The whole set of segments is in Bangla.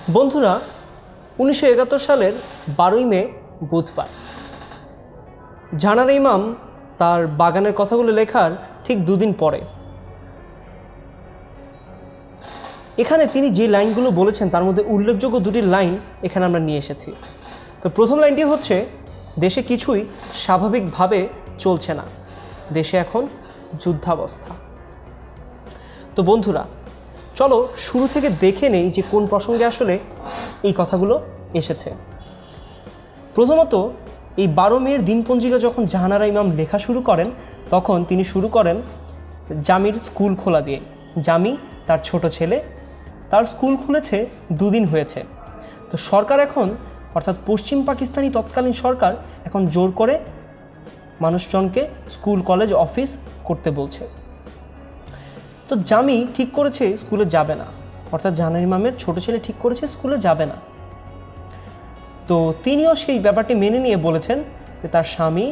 বন্ধুরা, 1971 সালের 12ই মে বুধবার জাহানারা ইমাম তার বাগানের কথাগুলো লেখার ঠিক দুদিন পরে এখানে তিনি যে লাইনগুলো বলেছেন তার মধ্যে উল্লেখযোগ্য দুটি লাইন এখানে আমরা নিয়ে এসেছি। তো প্রথম লাইনটি হচ্ছে, দেশে কিছুই স্বাভাবিকভাবে চলছে না, দেশে এখন যুদ্ধাবস্থা। তো বন্ধুরা, চলো শুরু থেকে দেখে নেই যে কোন প্রসঙ্গে আসলে এই কথাগুলো এসেছে। প্রথমত, এই 12 মের দিনপঞ্জিকা যখন জাহানারা ইমাম লেখা শুরু করেন তখন তিনি শুরু করেন জামির স্কুল খোলা দিয়ে। জামি তার ছোট ছেলে, তার স্কুল খুলেছে 2 দিন হয়েছে। তো সরকার এখন, অর্থাৎ পশ্চিম পাকিস্তানি তৎকালীন সরকার এখন জোর করে মানুষজনকে স্কুল কলেজ অফিস করতে বলছে। তো জামি ঠিক করেছে স্কুলে যাবে না, অর্থাৎ জাহানারা ইমামের ছোট ছেলে ঠিক করেছে স্কুলে যাবে না। তো তিনিও সেই ব্যাপারটি মেনে নিয়ে বলেছেন যে তার স্বামী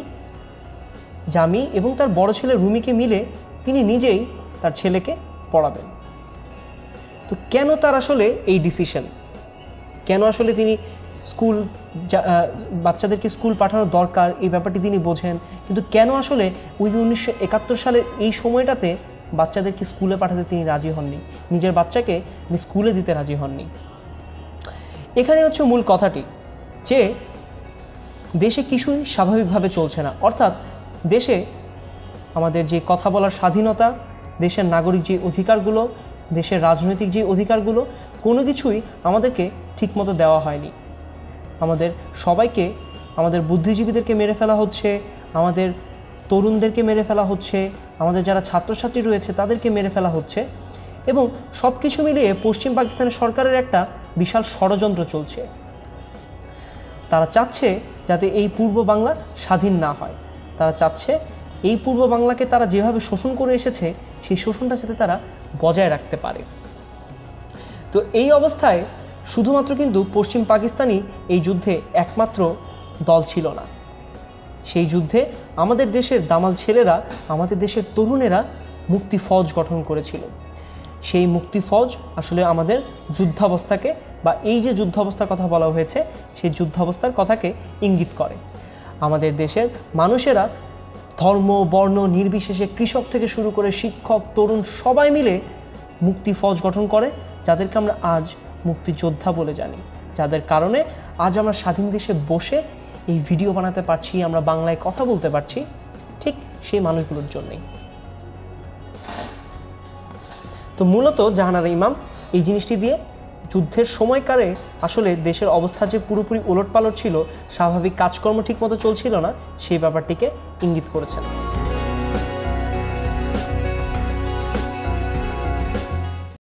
জামি এবং তার বড় ছেলে রুমিকে মিলে তিনি নিজেই তার ছেলেকে পড়াবেন। তো কেন তার আসলে এই ডিসিশন, কেন আসলে তিনি বাচ্চাদেরকে স্কুল পাঠানো দরকার এই ব্যাপারটি তিনি বোঝেন, কিন্তু কেন আসলে ওই 1971 সালের এই সময়টাতে বাচ্চাদেরকে স্কুলে পাঠাতে তিনি রাজি হননি, নিজের বাচ্চাকে তিনি স্কুলে দিতে রাজি হননি। এখানে হচ্ছে মূল কথাটি যে দেশে কিছুই স্বাভাবিকভাবে চলছে না, অর্থাৎ দেশে আমাদের যে কথা বলার স্বাধীনতা, দেশের নাগরিক যে অধিকারগুলো, দেশের রাজনৈতিক যে অধিকারগুলো, কোনো কিছুই আমাদেরকে ঠিকমতো দেওয়া হয়নি। আমাদের সবাইকে, আমাদের বুদ্ধিজীবীদেরকে মেরে ফেলা হচ্ছে, আমাদের তরুণদেরকে মেরে ফেলা হচ্ছে, আমাদের যারা ছাত্রছাত্রী রয়েছে তাদেরকে মেরে ফেলা হচ্ছে, এবং সব কিছু মিলিয়ে পশ্চিম পাকিস্তানের সরকারের একটা বিশাল ষড়যন্ত্র চলছে। তারা চাচ্ছে যাতে এই পূর্ব বাংলা স্বাধীন না হয়, তারা চাচ্ছে এই পূর্ব বাংলাকে তারা যেভাবে শোষণ করে এসেছে সেই শোষণটা যাতে তারা বজায় রাখতে পারে। তো এই অবস্থায় শুধুমাত্র কিন্তু পশ্চিম পাকিস্তানই এই যুদ্ধে একমাত্র দল ছিল না। সেই যুদ্ধে আমাদের দেশের দামাল ছেলেরা, আমাদের দেশের তরুণেরা মুক্তি ফৌজ গঠন করেছিল। সেই মুক্তি ফৌজ আসলে আমাদের যুদ্ধাবস্থাকে, বা এই যে যুদ্ধাবস্থার কথা বলা হয়েছে সেই যুদ্ধাবস্থার কথাকে ইঙ্গিত করে। আমাদের দেশের মানুষেরা ধর্ম বর্ণ নির্বিশেষে, কৃষক থেকে শুরু করে শিক্ষক তরুণ সবাই মিলে মুক্তি ফৌজ গঠন করে, যাদেরকে আমরা আজ মুক্তিযোদ্ধা বলে জানি, যাদের কারণে আজ আমরা স্বাধীন দেশে বসে এই ভিডিও বানাতে পারছি, আমরা বাংলায় কথা বলতে পারছি, ঠিক সেই মানুষগুলোর জন্যই। তো মূলত জাহানারা ইমাম এই জিনিসটি দিয়ে যুদ্ধের সময়কালে আসলে দেশের অবস্থা যে পুরোপুরি ওলটপালট ছিল, স্বাভাবিক কাজকর্ম ঠিকমতো চলছিল না, সেই ব্যাপারটিকে ইঙ্গিত করেছেন।